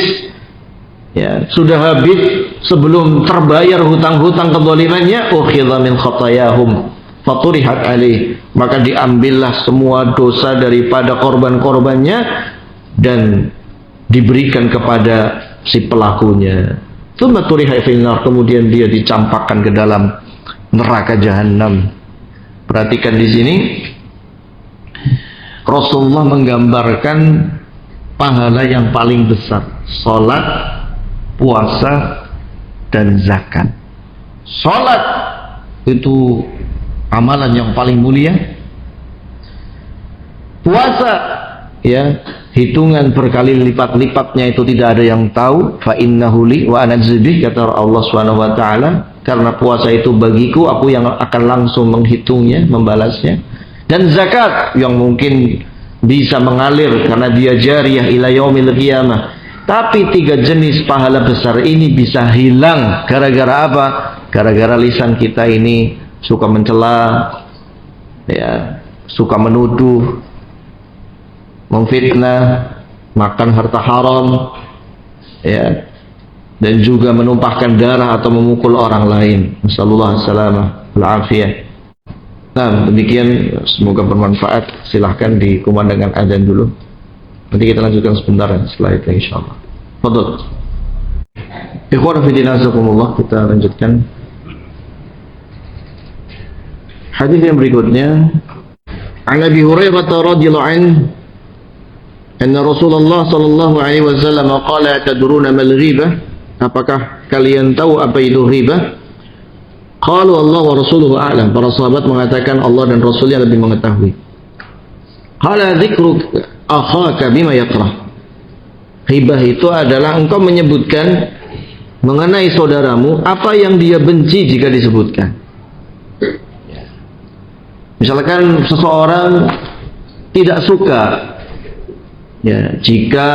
ya, sudah habis sebelum terbayar hutang-hutang kezalimannya, ukhidha min khatayahum faturihat alaih, maka diambillah semua dosa daripada korban-korbannya dan diberikan kepada si pelakunya. Tsumma turiha fil nar, kemudian dia dicampakkan ke dalam neraka jahanam. Perhatikan di sini, Rasulullah menggambarkan pahala yang paling besar, salat, puasa, dan zakat. Salat itu amalan yang paling mulia. Puasa, ya, hitungan berkali lipat-lipatnya itu tidak ada yang tahu. Fa innahu li wa ana ajzibih, kata Allah Subhanahu wa taala. Karena puasa itu bagiku, aku yang akan langsung menghitungnya, membalasnya. Dan zakat yang mungkin bisa mengalir karena dia jariyah ila yaumil qiyamah. Tapi 3 jenis pahala besar ini bisa hilang gara-gara apa? Gara-gara lisan kita ini suka mencela, ya, suka menuduh, memfitnah, makan harta haram, ya, dan juga menumpahkan darah atau memukul orang lain. Nasallallahu salamah wal afiyah. Nah, demikian, semoga bermanfaat. Silahkan dikumandangkan azan dulu. Nanti kita lanjutkan sebentar setelah itu insyaallah. Fadhil. Ikhwan fillah azakumullah, kita lanjutkan. Hadis yang berikutnya, An Abi Hurairah radhiyallahu anhu, anna Rasulullah sallallahu alaihi wasallam qala, tadruna mal ghibah? Apakah kalian tahu apa itu ghibah? Qalu Allah wa rasuluhu a'lam. Para sahabat mengatakan Allah dan Rasulnya lebih mengetahui. Qala dzikruk akhaka bima yakrah. Ghibah itu adalah engkau menyebutkan mengenai saudaramu apa yang dia benci jika disebutkan. Misalkan seseorang tidak suka, ya, jika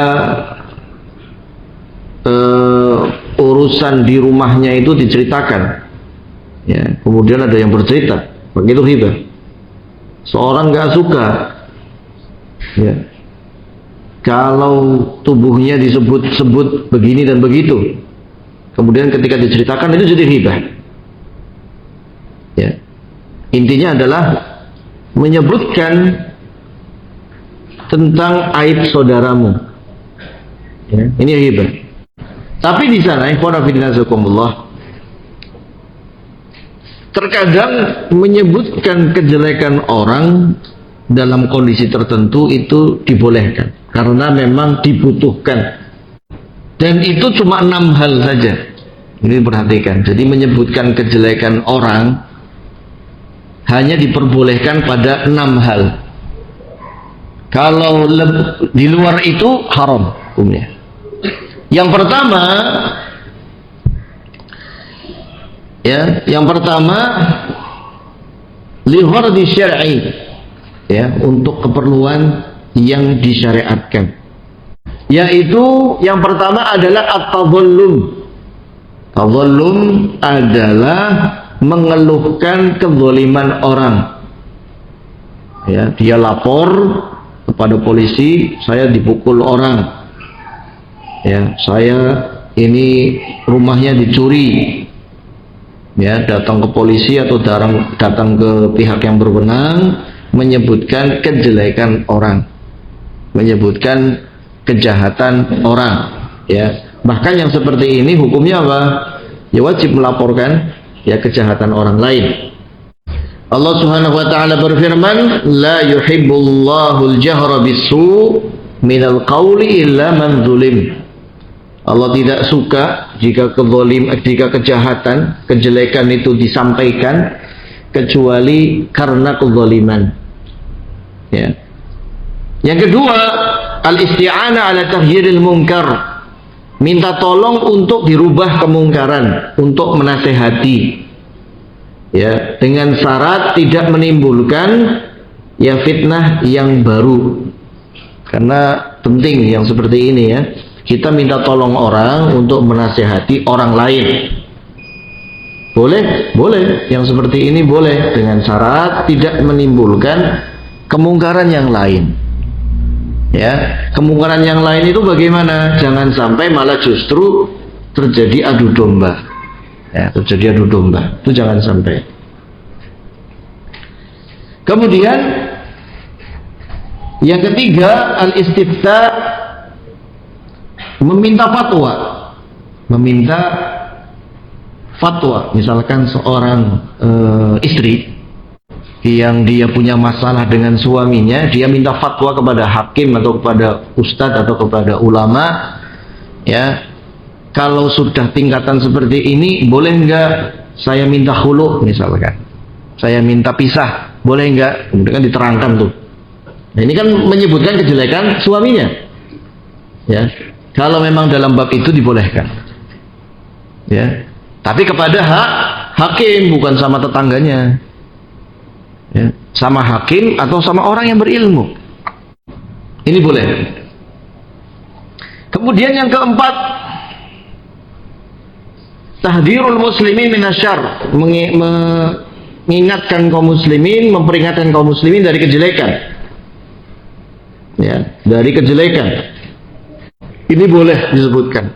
urusan di rumahnya itu diceritakan, ya, kemudian ada yang bercerita, begitu ghibah. Seorang nggak suka, ya, kalau tubuhnya disebut-sebut begini dan begitu, kemudian ketika diceritakan itu jadi ghibah. Ya, intinya adalah menyebutkan tentang aib saudaramu, ya, ini ghibah. Tapi di sana, terkadang menyebutkan kejelekan orang dalam kondisi tertentu itu dibolehkan karena memang dibutuhkan, dan itu cuma 6 hal saja. Ini perhatikan. Jadi menyebutkan kejelekan orang hanya diperbolehkan pada 6 hal. Kalau di luar itu haram hukumnya. Yang pertama, li ghardi syar'i, untuk keperluan yang disyariatkan. Yaitu yang pertama adalah at-tadhallum. Tadhallum adalah mengeluhkan kezaliman orang. Dia lapor kepada polisi, saya dipukul orang. Saya ini rumahnya dicuri. Datang ke polisi atau datang ke pihak yang berwenang, menyebutkan kejelekan orang, menyebutkan kejahatan orang. Bahkan yang seperti ini hukumnya apa? Wajib melaporkan kejahatan orang lain. Allah Subhanahu wa taala berfirman, la yuhibbullahu al-jahra bis-su' minal qawli illa man zulim. Allah tidak suka jika kejahatan, kejelekan itu disampaikan kecuali karena kezaliman. Yang kedua, al-isti'anah ala tahyiril munkar. Minta tolong untuk dirubah kemungkaran, untuk menasehati. Dengan syarat tidak menimbulkan fitnah yang baru. Karena penting yang seperti ini kita minta tolong orang untuk menasehati orang lain. Boleh, yang seperti ini boleh, dengan syarat tidak menimbulkan kemungkaran yang lain. Kemungkaran yang lain itu bagaimana? Jangan sampai malah justru terjadi adu domba. Terjadi adu domba, itu jangan sampai. Kemudian yang ketiga, al-istifta, meminta fatwa. Misalkan seorang istri yang dia punya masalah dengan suaminya, dia minta fatwa kepada hakim atau kepada ustadz atau kepada ulama. Kalau sudah tingkatan seperti ini, boleh enggak saya minta khulu, misalkan saya minta pisah, boleh enggak? Kemudian diterangkan tuh. Nah, ini kan menyebutkan kejelekan suaminya. Kalau memang dalam bab itu dibolehkan. Tapi kepada hakim, bukan sama tetangganya. Sama hakim atau sama orang yang berilmu. Ini boleh. Kemudian yang keempat, tahdhirul muslimin minasyarr, mengingatkan kaum muslimin, memperingatkan kaum muslimin dari kejelekan. Dari kejelekan. Ini boleh disebutkan.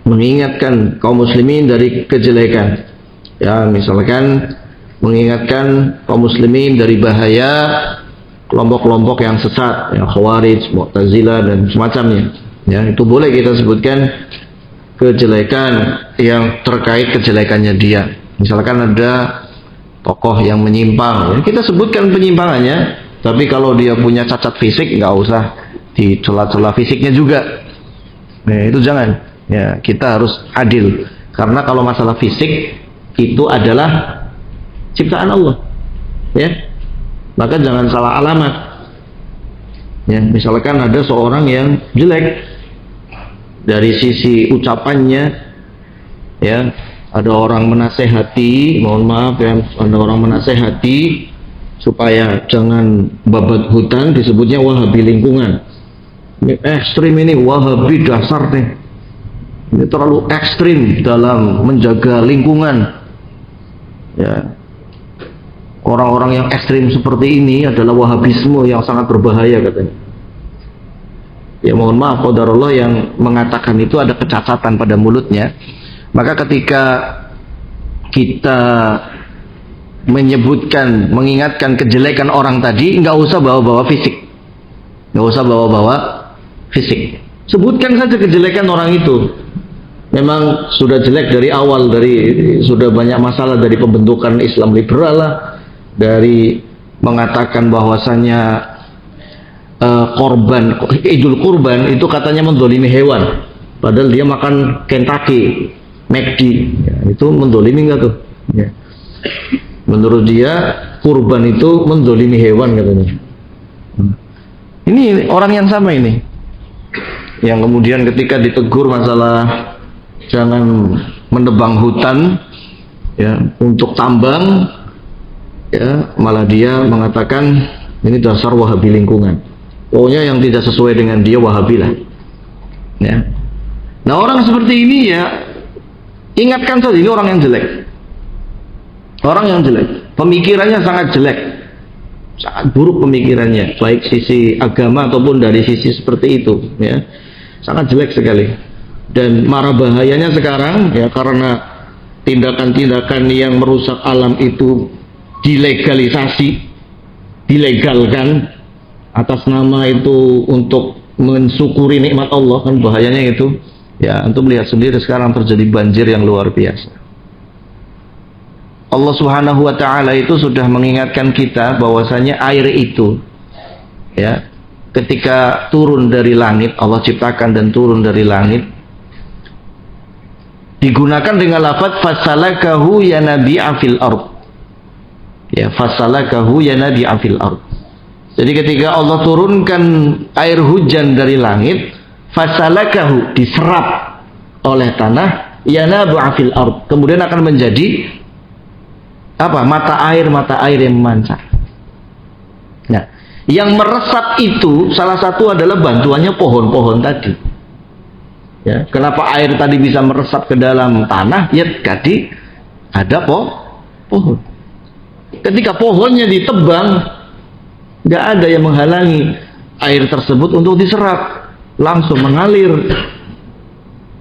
Mengingatkan kaum muslimin dari kejelekan. Misalkan mengingatkan kaum muslimin dari bahaya kelompok-kelompok yang sesat, Khawarij, Mu'tazilah dan semacamnya. Itu boleh kita sebutkan kejelekan yang terkait kejelekannya dia. Misalkan ada tokoh yang menyimpang, kita sebutkan penyimpangannya. Tapi kalau dia punya cacat fisik, nggak usah dicela-cela fisiknya juga. Itu jangan. Kita harus adil. Karena kalau masalah fisik itu adalah ciptaan Allah. Maka jangan salah alamat. Misalkan ada seorang yang jelek dari sisi ucapannya, ada orang menasehati, mohon maaf ada orang menasehati supaya jangan babat hutan, disebutnya wahabi lingkungan. Ini ekstrim, ini wahabi dasar nih. Ini terlalu ekstrim dalam menjaga lingkungan. Orang-orang yang ekstrim seperti ini adalah wahabisme yang sangat berbahaya, katanya. Mohon maaf, qadarullah, yang mengatakan itu ada kecacatan pada mulutnya. Maka ketika kita menyebutkan, mengingatkan kejelekan orang tadi, nggak usah bawa-bawa fisik. Sebutkan saja kejelekan orang itu. Memang sudah jelek dari awal, sudah banyak masalah dari pembentukan Islam liberal lah, dari mengatakan bahwasanya Idul Kurban itu katanya mendolimi hewan, padahal dia makan Kentucky, McD, itu mendolimi nggak tuh? Menurut dia kurban itu menzolimi hewan katanya. Ini orang yang sama ini, yang kemudian ketika ditegur masalah jangan menebang hutan ya untuk tambang, ya malah dia mengatakan ini dasar Wahabi lingkungan. Pokoknya yang tidak sesuai dengan dia Wahabi lah. Ya. Nah orang seperti ini ya ingatkan saja, ini orang yang jelek. Orang yang jelek, pemikirannya sangat jelek, sangat buruk pemikirannya, baik sisi agama ataupun dari sisi seperti itu, ya, sangat jelek sekali. Dan marah bahayanya sekarang, ya, karena tindakan-tindakan yang merusak alam itu dilegalisasi, dilegalkan atas nama itu untuk mensyukuri nikmat Allah, kan bahayanya itu. Ya, antum lihat sendiri sekarang terjadi banjir yang luar biasa. Allah Subhanahu wa taala itu sudah mengingatkan kita bahwasanya air itu ya, ketika turun dari langit, Allah ciptakan dan turun dari langit, digunakan dengan lafaz fasalakahu yanabi'a fil ard. Ya, fasalakahu yanabi'a fil ard. Jadi ketika Allah turunkan air hujan dari langit, fasalakahu diserap oleh tanah, yanabi'a fil ard, kemudian akan menjadi apa? Mata air yang memancar. Nah, yang meresap itu salah satu adalah bantuannya pohon-pohon tadi. Ya, kenapa air tadi bisa meresap ke dalam tanah? Ya, tadi ada pohon. Ketika pohonnya ditebang, nggak ada yang menghalangi air tersebut untuk diserap, langsung mengalir.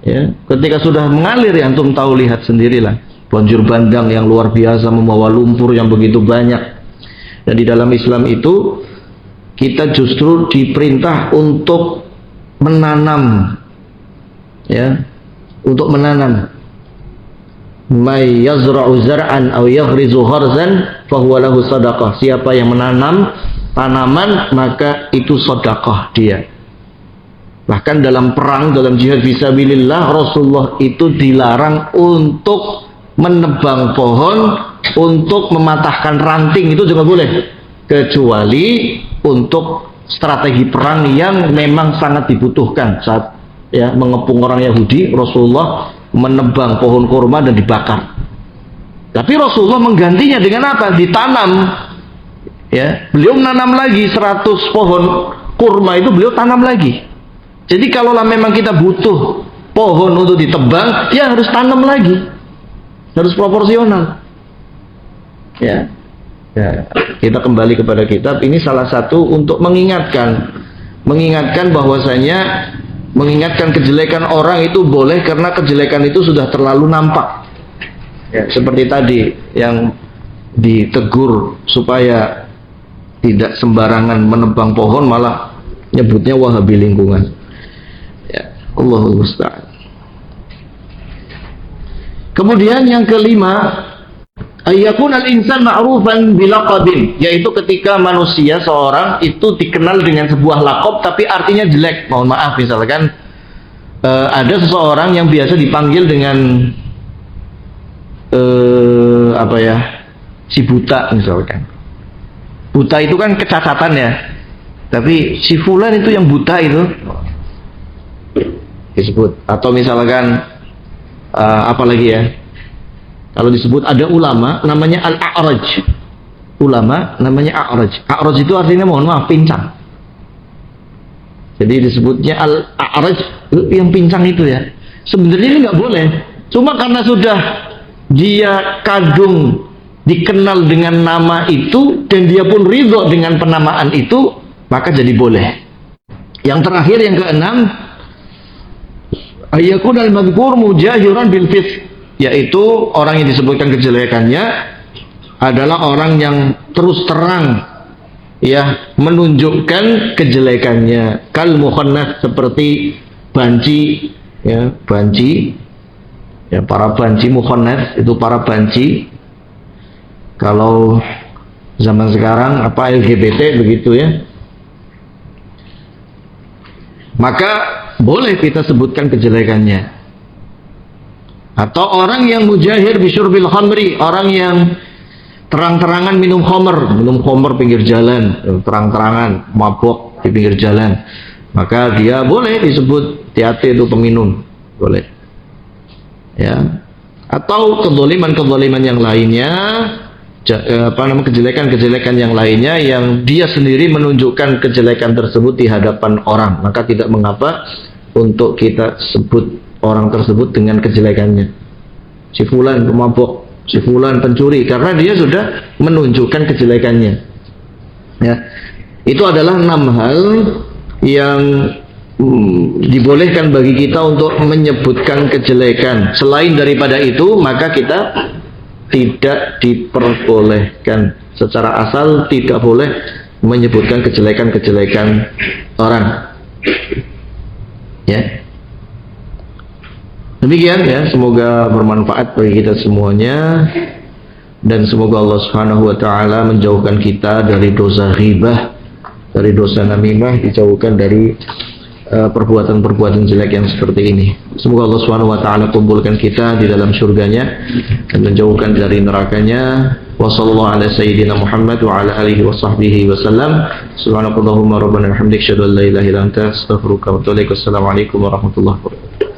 Ya, ketika sudah mengalir, ya antum tahu, lihat sendirilah. Banjir bandang yang luar biasa membawa lumpur yang begitu banyak. Dan di dalam Islam itu kita justru diperintah untuk menanam, ya, untuk menanam. May yazra'u zar'an aw yaghrizu gharzan fahuwa lahu shadaqah. Siapa yang menanam tanaman maka itu sedekah dia. Bahkan dalam perang, dalam jihad fisabilillah, Rasulullah itu dilarang untuk menebang pohon, untuk mematahkan ranting, itu juga boleh, kecuali untuk strategi perang yang memang sangat dibutuhkan. Saat ya mengepung orang Yahudi, Rasulullah menebang pohon kurma dan dibakar. Tapi Rasulullah menggantinya dengan apa? Ditanam. Ya, beliau menanam lagi 100 pohon kurma, itu beliau tanam lagi. Jadi kalaulah memang kita butuh pohon untuk ditebang, ya harus tanam lagi. Harus proporsional. Ya. Ya, kita kembali kepada kitab. Ini salah satu untuk mengingatkan bahwasanya mengingatkan kejelekan orang itu boleh karena kejelekan itu sudah terlalu nampak. Ya, seperti tadi yang ditegur supaya tidak sembarangan menebang pohon, malah nyebutnya Wahabi lingkungan. Ya, Allahul musta'an. Kemudian yang kelima, ayyakun al-insan ma'rufan bilaqabin, yaitu ketika manusia seorang itu dikenal dengan sebuah laqab tapi artinya jelek. Mohon maaf, misalkan ada seseorang yang biasa dipanggil dengan apa ya, si buta misalkan. Buta itu kan kecacatan ya, tapi si fulan itu yang buta itu disebut. Atau misalkan apalagi ya, kalau disebut ada ulama namanya al-a'raj, ulama namanya a'raj. A'raj itu artinya mohon maaf pincang. Jadi disebutnya al-a'raj, yang pincang itu ya. Sebenarnya ini nggak boleh, cuma karena sudah dia kadung dikenal dengan nama itu dan dia pun ridho dengan penamaan itu, maka jadi boleh. Yang terakhir, yang keenam, ayyakun al-madhkur mujahiran bil fisq, yaitu orang yang disebutkan kejelekannya adalah orang yang terus terang ya menunjukkan kejelekannya. Kal mukhannas, seperti banci ya, banci ya, para banci. Mukhannas itu para banci. Kalau zaman sekarang apa LGBT begitu ya, maka boleh kita sebutkan kejelekannya. Atau orang yang mujahir bisyurbil khamri, orang yang terang-terangan minum khamr pinggir jalan, terang-terangan mabok di pinggir jalan, maka dia boleh disebut hati-hati itu peminum, boleh. Ya. Atau kezaliman yang lainnya, kejelekan-kejelekan yang lainnya yang dia sendiri menunjukkan kejelekan tersebut di hadapan orang, maka tidak mengapa untuk kita sebut orang tersebut dengan kejelekannya. Si fulan pemabok, si fulan pencuri, karena dia sudah menunjukkan kejelekannya. Ya. Itu adalah 6 hal yang dibolehkan bagi kita untuk menyebutkan kejelekan. Selain daripada itu, maka kita tidak diperbolehkan secara asal, tidak boleh menyebutkan kejelekan-kejelekan orang. Ya. Demikian ya, semoga bermanfaat bagi kita semuanya, dan semoga Allah Subhanahu wa taala menjauhkan kita dari dosa ghibah, dari dosa namimah, dijauhkan dari perbuatan-perbuatan jelek yang seperti ini. Semoga Allah Subhanahu wa taala kumpulkan kita di dalam surganya dan menjauhkan dari nerakanya. Wa sallallahu ala sayyidina Muhammad wa ala alihi wa sahbihi wa sallam. Subhanakallahumma rabbana wa bihamdika asyhadu an la ilaha illa anta astaghfiruka wa atubu ilaik. Wassalamu alaikum warahmatullahi wabarakatuh.